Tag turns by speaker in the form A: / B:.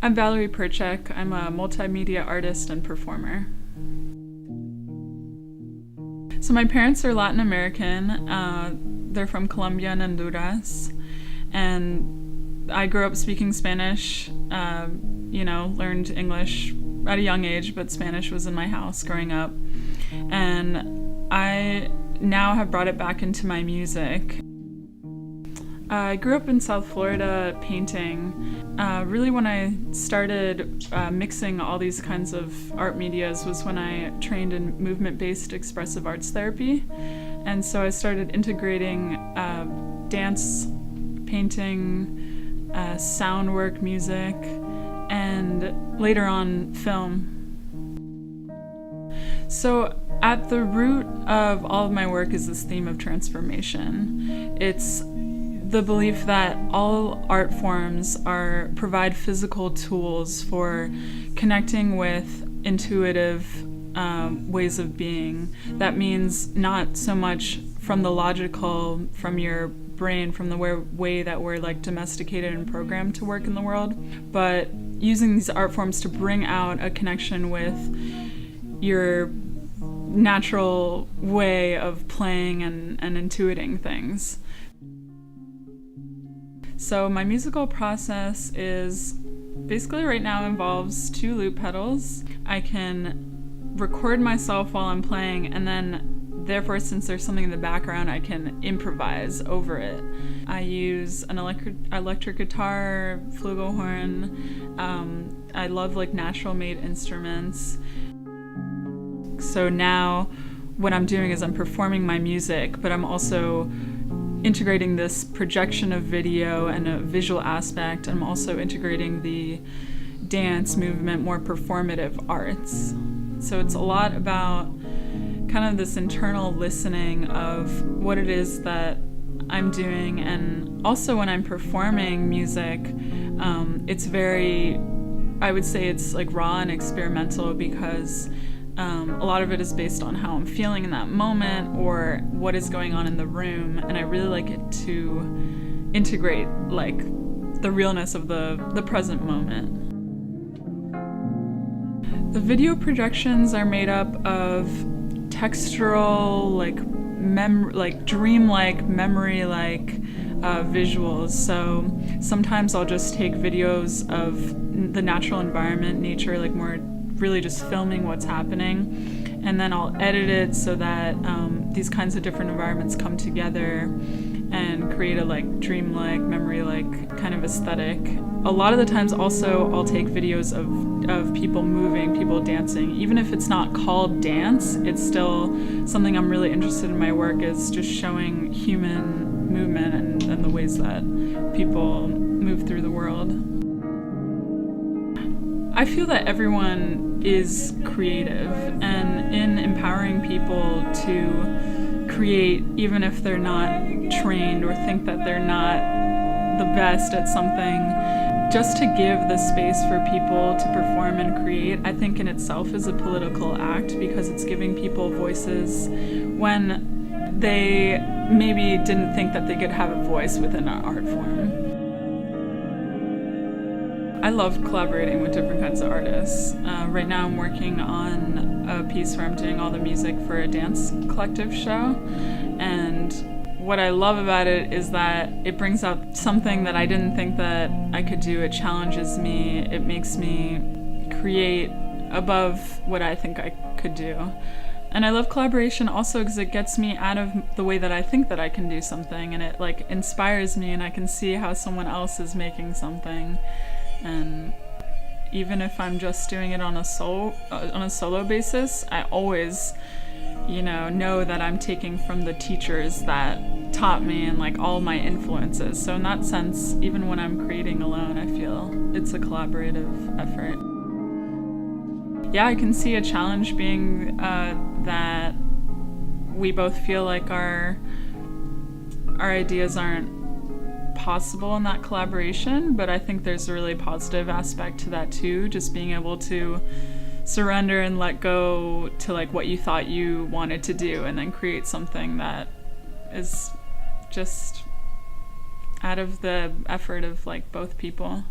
A: I'm Valerie Perczek. I'm a multimedia artist and performer. So my parents are Latin American. They're from Colombia and Honduras. And I grew up speaking Spanish, learned English at a young age, but Spanish was in my house growing up. And I now have brought it back into my music. I grew up in South Florida painting. Really when I started mixing all these kinds of art medias was when I trained in movement-based expressive arts therapy. And so I started integrating dance, painting, sound work, music, and later on film. So at the root of all of my work is this theme of transformation. It's the belief that all art forms provide physical tools for connecting with intuitive ways of being. That means not so much from the logical, from your brain, from the way that we're like domesticated and programmed to work in the world, but using these art forms to bring out a connection with your natural way of playing and intuiting things. So my musical process is basically right now involves 2 loop pedals. I can record myself while I'm playing, and then therefore since there's something in the background I can improvise over it. I use an electric guitar, flugelhorn. I love like natural made instruments. So now what I'm doing is I'm performing my music, but I'm also integrating this projection of video and a visual aspect. I'm also integrating the dance movement, more performative arts. So it's a lot about kind of this internal listening of what it is that I'm doing. And also when I'm performing music, it's very, I would say it's like raw and experimental because a lot of it is based on how I'm feeling in that moment or what is going on in the room, and I really like it to integrate like the realness of the present moment. The video projections are made up of textural, like dreamlike, memory-like visuals. So sometimes I'll just take videos of the natural environment, nature, like more really just filming what's happening, and then I'll edit it so that these kinds of different environments come together and create a like dreamlike, memory-like kind of aesthetic. A lot of the times also I'll take videos of people moving, people dancing. Even if it's not called dance, it's still something I'm really interested in my work, is just showing human movement and the ways that people move through the world. I feel that everyone is creative, and in empowering people to create, even if they're not trained or think that they're not the best at something, just to give the space for people to perform and create, I think in itself is a political act, because it's giving people voices when they maybe didn't think that they could have a voice within an art form. I love collaborating with different kinds of artists. Right now I'm working on a piece where I'm doing all the music for a dance collective show, and what I love about it is that it brings out something that I didn't think that I could do. It challenges me, it makes me create above what I think I could do. And I love collaboration also because it gets me out of the way that I think that I can do something, and it like inspires me, and I can see how someone else is making something. And even if I'm just doing it on a solo basis, I always, know that I'm taking from the teachers that taught me and like all my influences. So in that sense, even when I'm creating alone, I feel it's a collaborative effort. Yeah, I can see a challenge being that we both feel like our ideas aren't possible in that collaboration, but I think there's a really positive aspect to that too, just being able to surrender and let go to like what you thought you wanted to do, and then create something that is just out of the effort of like both people.